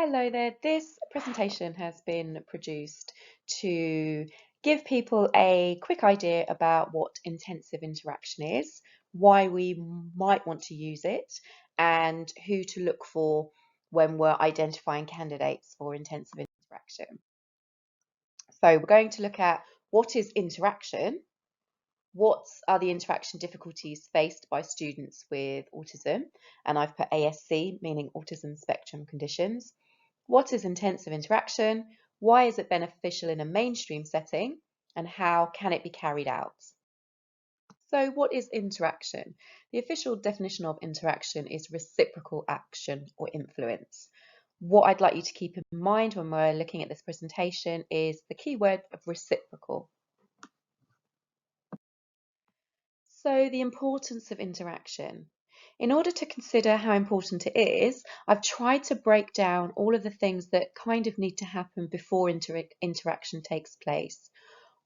Hello there. This presentation has been produced to give people a quick idea about what intensive interaction is, why we might want to use it, and who to look for when we're identifying candidates for intensive interaction. So we're going to look at what is interaction, what are the interaction difficulties faced by students with autism, and I've put ASC, meaning autism spectrum conditions. What is intensive interaction? Why is it beneficial in a mainstream setting? And how can it be carried out? So what is interaction? The official definition of interaction is reciprocal action or influence. What I'd like you to keep in mind when we're looking at this presentation is the keyword of reciprocal. So the importance of interaction. In order to consider how important it is, I've tried to break down all of the things that kind of need to happen before interaction takes place.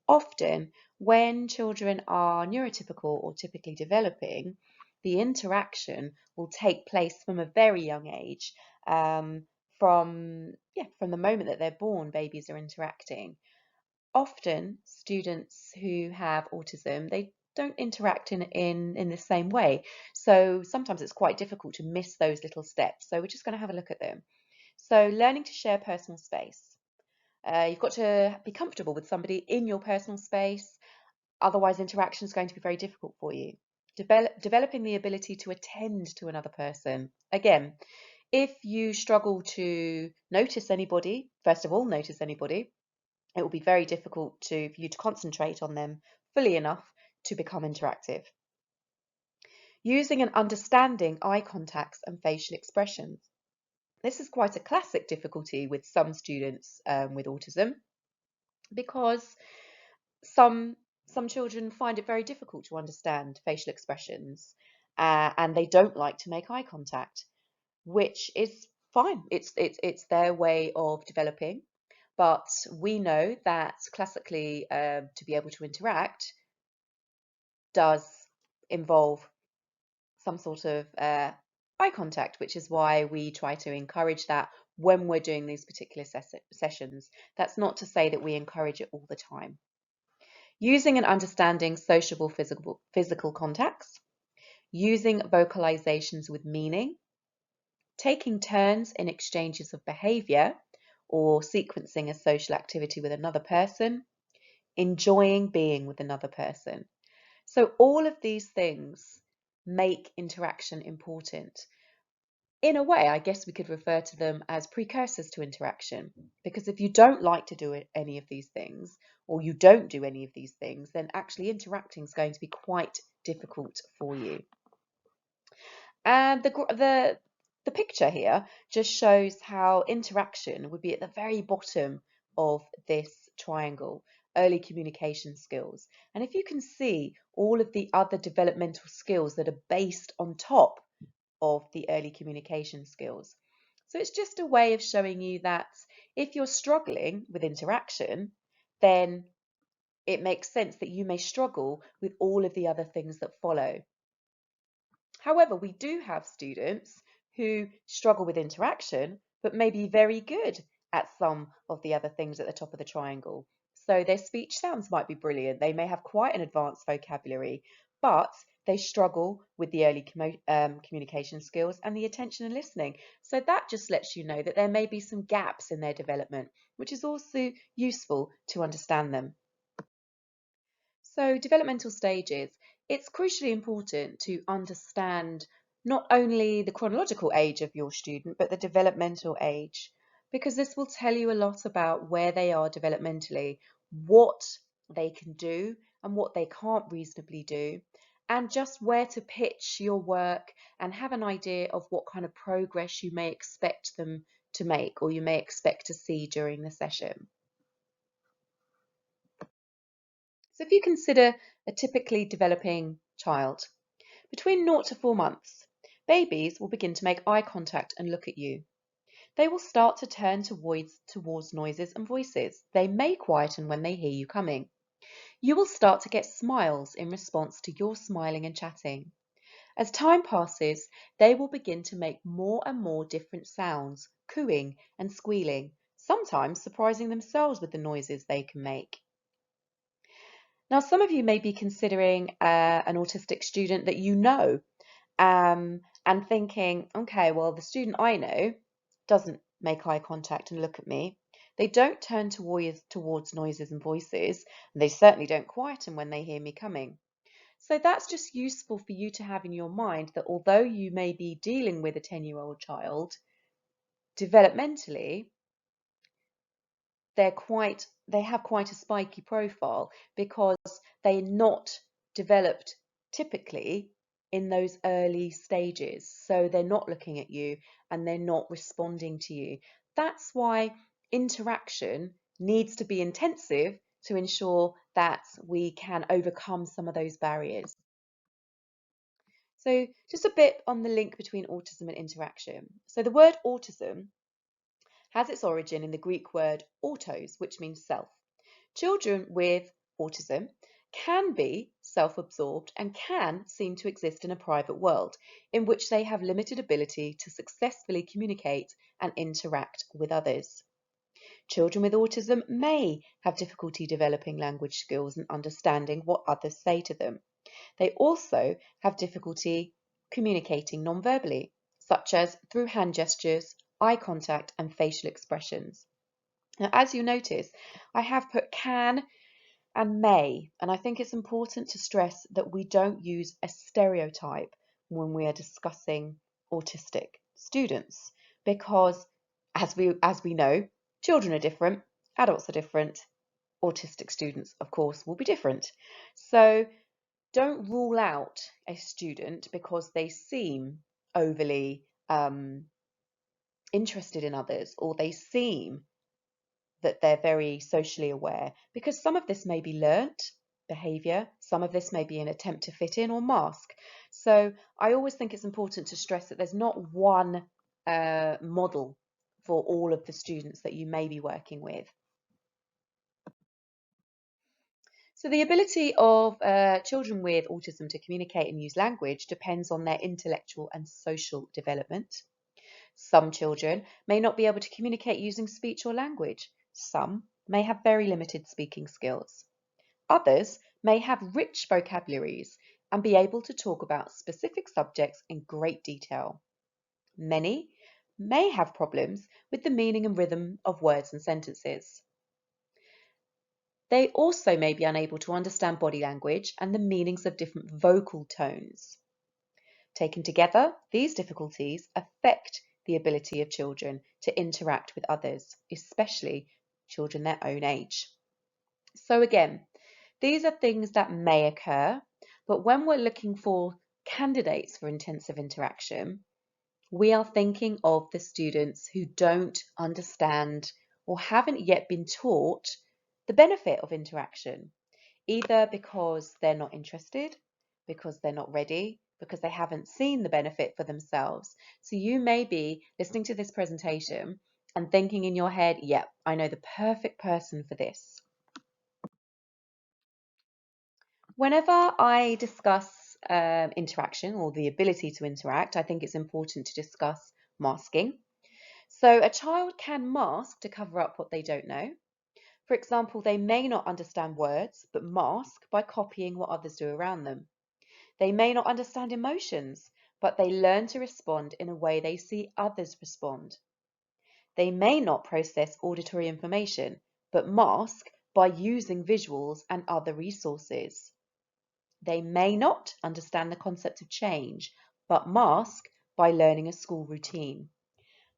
Often, when children are neurotypical or typically developing, the interaction will take place from a very young age. From the moment that they're born, babies are interacting. Often, students who have autism, they don't interact in the same way. So sometimes it's quite difficult to miss those little steps. So we're just going to have a look at them. So learning to share personal space. You've got to be comfortable with somebody in your personal space. Otherwise, interaction is going to be very difficult for you. Developing the ability to attend to another person. Again, if you struggle to notice anybody, first of all, notice anybody, it will be very difficult for you to concentrate on them fully enough to become interactive. Using and understanding eye contacts and facial expressions. This is quite a classic difficulty with some students with autism because some children find it very difficult to understand facial expressions and they don't like to make eye contact, which is fine. It's their way of developing. But we know that classically, to be able to interact does involve some sort of eye contact, which is why we try to encourage that when we're doing these particular sessions. That's not to say that we encourage it all the time. Using and understanding sociable physical contacts, using vocalizations with meaning, taking turns in exchanges of behavior or sequencing a social activity with another person, enjoying being with another person. So all of these things make interaction important. In a way, I guess we could refer to them as precursors to interaction, because if you don't like to do any of these things, or you don't do any of these things, then actually interacting is going to be quite difficult for you. And the picture here just shows how interaction would be at the very bottom of this triangle, early communication skills. And if you can see all of the other developmental skills that are based on top of the early communication skills. So it's just a way of showing you that if you're struggling with interaction, then it makes sense that you may struggle with all of the other things that follow. However, we do have students who struggle with interaction, but may be very good at some of the other things at the top of the triangle. So their speech sounds might be brilliant. They may have quite an advanced vocabulary, but they struggle with the early communication skills and the attention and listening. So that just lets you know that there may be some gaps in their development, which is also useful to understand them. So developmental stages, it's crucially important to understand not only the chronological age of your student, but the developmental age, because this will tell you a lot about where they are developmentally, what they can do and what they can't reasonably do, and just where to pitch your work and have an idea of what kind of progress you may expect them to make or you may expect to see during the session. So if you consider a typically developing child, between 0 to 4 months, babies will begin to make eye contact and look at you. They will start to turn towards noises and voices. They may quieten when they hear you coming. You will start to get smiles in response to your smiling and chatting. As time passes, they will begin to make more and more different sounds, cooing and squealing, sometimes surprising themselves with the noises they can make. Now, some of you may be considering an autistic student that you know, and thinking, okay, well, the student I know doesn't make eye contact and look at me. They don't turn towards noises and voices, and they certainly don't quieten when they hear me coming. So that's just useful for you to have in your mind that although you may be dealing with a 10-year-old child, developmentally, they have quite a spiky profile because they're not developed typically in those early stages. So they're not looking at you and they're not responding to you. That's why interaction needs to be intensive to ensure that we can overcome some of those barriers. So just a bit on the link between autism and interaction. So the word autism has its origin in the Greek word autos, which means self. Children with autism can be self-absorbed and can seem to exist in a private world in which they have limited ability to successfully communicate and interact with others. Children with autism may have difficulty developing language skills and understanding what others say to them. They also have difficulty communicating non-verbally, such as through hand gestures, eye contact, and facial expressions. Now, as you notice, I have put can and may, and I think it's important to stress that we don't use a stereotype when we are discussing autistic students, because as we know, children are different, adults are different, autistic students, of course, will be different. So don't rule out a student because they seem overly interested in others, or they seem that they're very socially aware, because some of this may be learnt behavior, some of this may be an attempt to fit in or mask. So I always think it's important to stress that there's not one model for all of the students that you may be working with. So the ability of children with autism to communicate and use language depends on their intellectual and social development. Some children may not be able to communicate using speech or language. Some may have very limited speaking skills. Others may have rich vocabularies and be able to talk about specific subjects in great detail. Many may have problems with the meaning and rhythm of words and sentences. They also may be unable to understand body language and the meanings of different vocal tones. Taken together, these difficulties affect the ability of children to interact with others, especially children their own age. So again, these are things that may occur, but when we're looking for candidates for intensive interaction, we are thinking of the students who don't understand or haven't yet been taught the benefit of interaction, either because they're not interested, because they're not ready, because they haven't seen the benefit for themselves. So you may be listening to this presentation and thinking in your head, yep, I know the perfect person for this. Whenever I discuss interaction or the ability to interact, I think it's important to discuss masking. So a child can mask to cover up what they don't know. For example, they may not understand words, but mask by copying what others do around them. They may not understand emotions, but they learn to respond in a way they see others respond. They may not process auditory information, but mask by using visuals and other resources. They may not understand the concept of change, but mask by learning a school routine.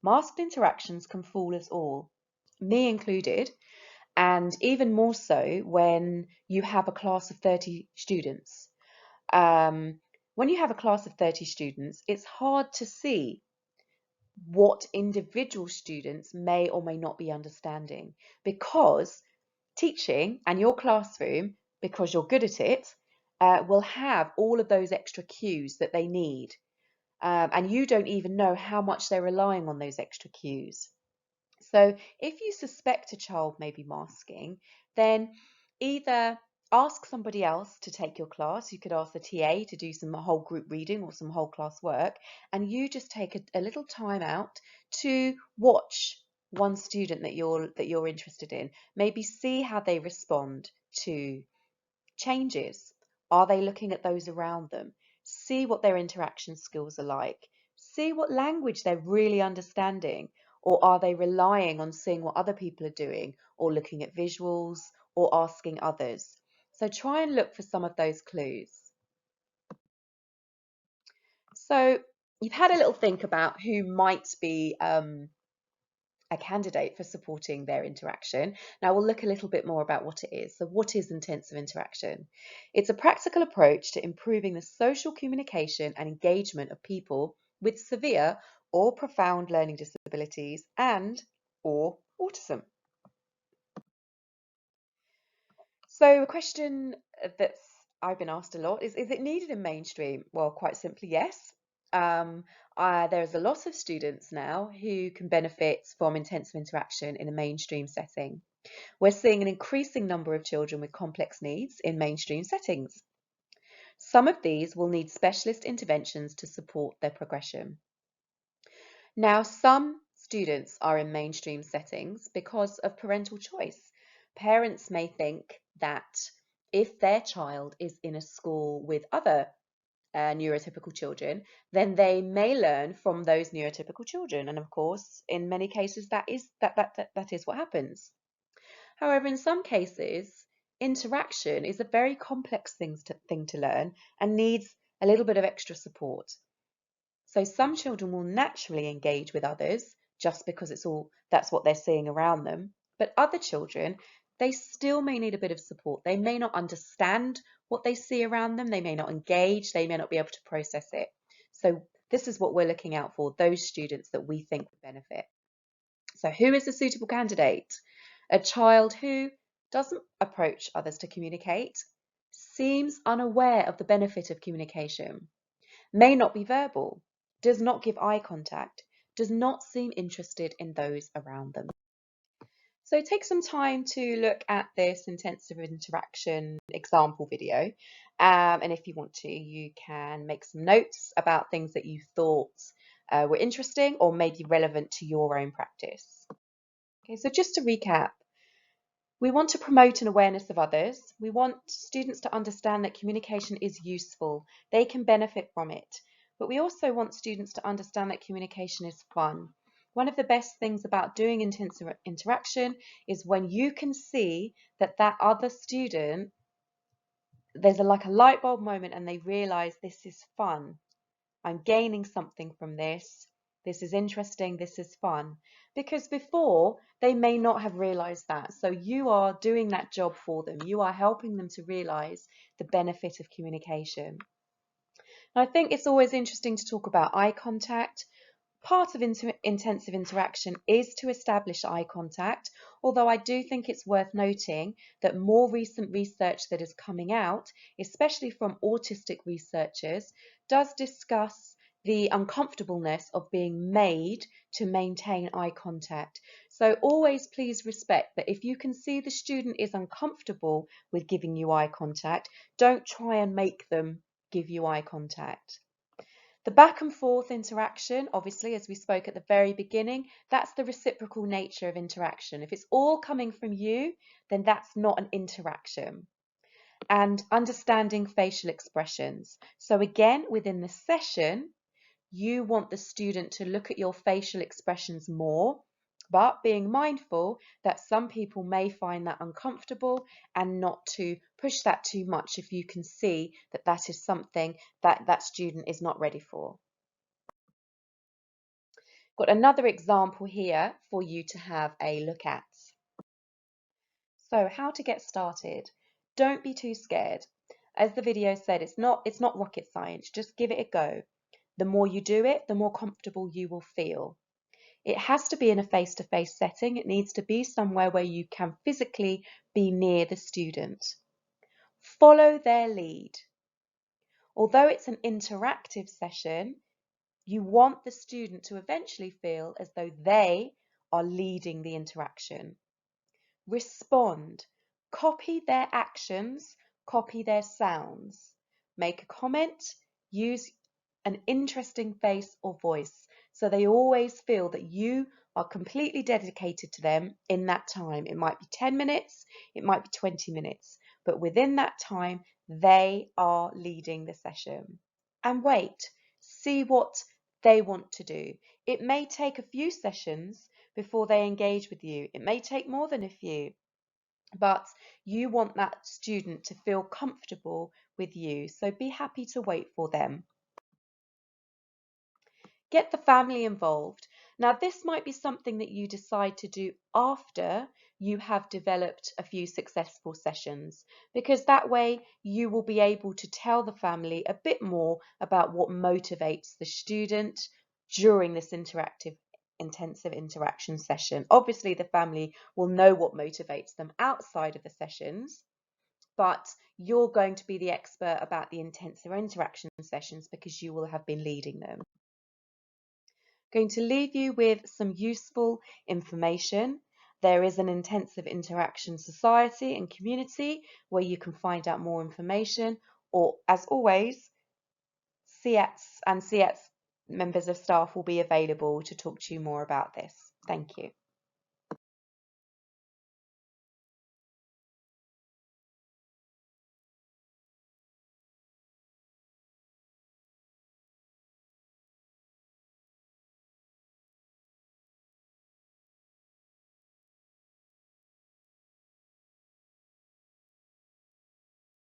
Masked interactions can fool us all, me included, and even more so when you have a class of 30 students. When you have a class of 30 students, it's hard to see what individual students may or may not be understanding, because teaching and your classroom, because you're good at it, will have all of those extra cues that they need. And you don't even know how much they're relying on those extra cues. So if you suspect a child may be masking, then either Ask somebody else to take your class. You could ask the TA to do some whole group reading or some whole class work, and you just take a little time out to watch one student that you're interested in. Maybe see how they respond to changes. Are they looking at those around them? See what their interaction skills are like. See what language they're really understanding. Or are they relying on seeing what other people are doing, or looking at visuals, or asking others? So try and look for some of those clues. So you've had a little think about who might be a candidate for supporting their interaction. Now we'll look a little bit more about what it is. So what is intensive interaction? It's a practical approach to improving the social communication and engagement of people with severe or profound learning disabilities and or autism. So a question that's I've been asked a lot is it needed in mainstream? Well, quite simply, yes. Um, there's a lot of students now who can benefit from intensive interaction in a mainstream setting. We're seeing an increasing number of children with complex needs in mainstream settings. Some of these will need specialist interventions to support their progression. Now, some students are in mainstream settings because of parental choice. Parents may think that if their child is in a school with other neurotypical children, then they may learn from those neurotypical children. And of course, in many cases, that is what happens. However, in some cases, interaction is a very complex thing to learn and needs a little bit of extra support. So some children will naturally engage with others just because that's what they're seeing around them. But other children, they still may need a bit of support. They may not understand what they see around them. They may not engage. They may not be able to process it. So this is what we're looking out for, those students that we think would benefit. So who is a suitable candidate? A child who doesn't approach others to communicate, seems unaware of the benefit of communication, may not be verbal, does not give eye contact, does not seem interested in those around them. So take some time to look at this intensive interaction example video. And if you want to, you can make some notes about things that you thought were interesting or maybe relevant to your own practice. Okay, so just to recap, we want to promote an awareness of others. We want students to understand that communication is useful. They can benefit from it. But we also want students to understand that communication is fun. One of the best things about doing intensive interaction is when you can see that that other student, there's like a light bulb moment and they realize this is fun. I'm gaining something from this. This is interesting. This is fun. Because before, they may not have realized that. So you are doing that job for them. You are helping them to realize the benefit of communication. And I think it's always interesting to talk about eye contact. Part of intensive interaction is to establish eye contact, although I do think it's worth noting that more recent research that is coming out, especially from autistic researchers, does discuss the uncomfortableness of being made to maintain eye contact. So always please respect that if you can see the student is uncomfortable with giving you eye contact, don't try and make them give you eye contact. The back and forth interaction, obviously, as we spoke at the very beginning, that's the reciprocal nature of interaction. If it's all coming from you, then that's not an interaction. And understanding facial expressions. So again, within the session, you want the student to look at your facial expressions more, but being mindful that some people may find that uncomfortable and not to push that too much if you can see that that is something that that student is not ready for. Got another example here for you to have a look at. So how to get started. Don't be too scared. As the video said, it's not rocket science. Just give it a go. The more you do it, the more comfortable you will feel. It has to be in a face-to-face setting. It needs to be somewhere where you can physically be near the student. Follow their lead. Although it's an interactive session, you want the student to eventually feel as though they are leading the interaction. Respond. Copy their actions, copy their sounds. Make a comment, use an interesting face or voice so they always feel that you are completely dedicated to them in that time. It might be 10 minutes, it might be 20 minutes, but within that time, they are leading the session. And wait, see what they want to do. It may take a few sessions before they engage with you. It may take more than a few, but you want that student to feel comfortable with you. So be happy to wait for them. Get the family involved. Now, this might be something that you decide to do after you have developed a few successful sessions, because that way you will be able to tell the family a bit more about what motivates the student during this intensive interaction session. Obviously, the family will know what motivates them outside of the sessions, but you're going to be the expert about the intensive interaction sessions because you will have been leading them. Going to leave you with some useful information. There is an intensive interaction society and community where you can find out more information, or as always, CETs and CETs members of staff will be available to talk to you more about this. Thank you.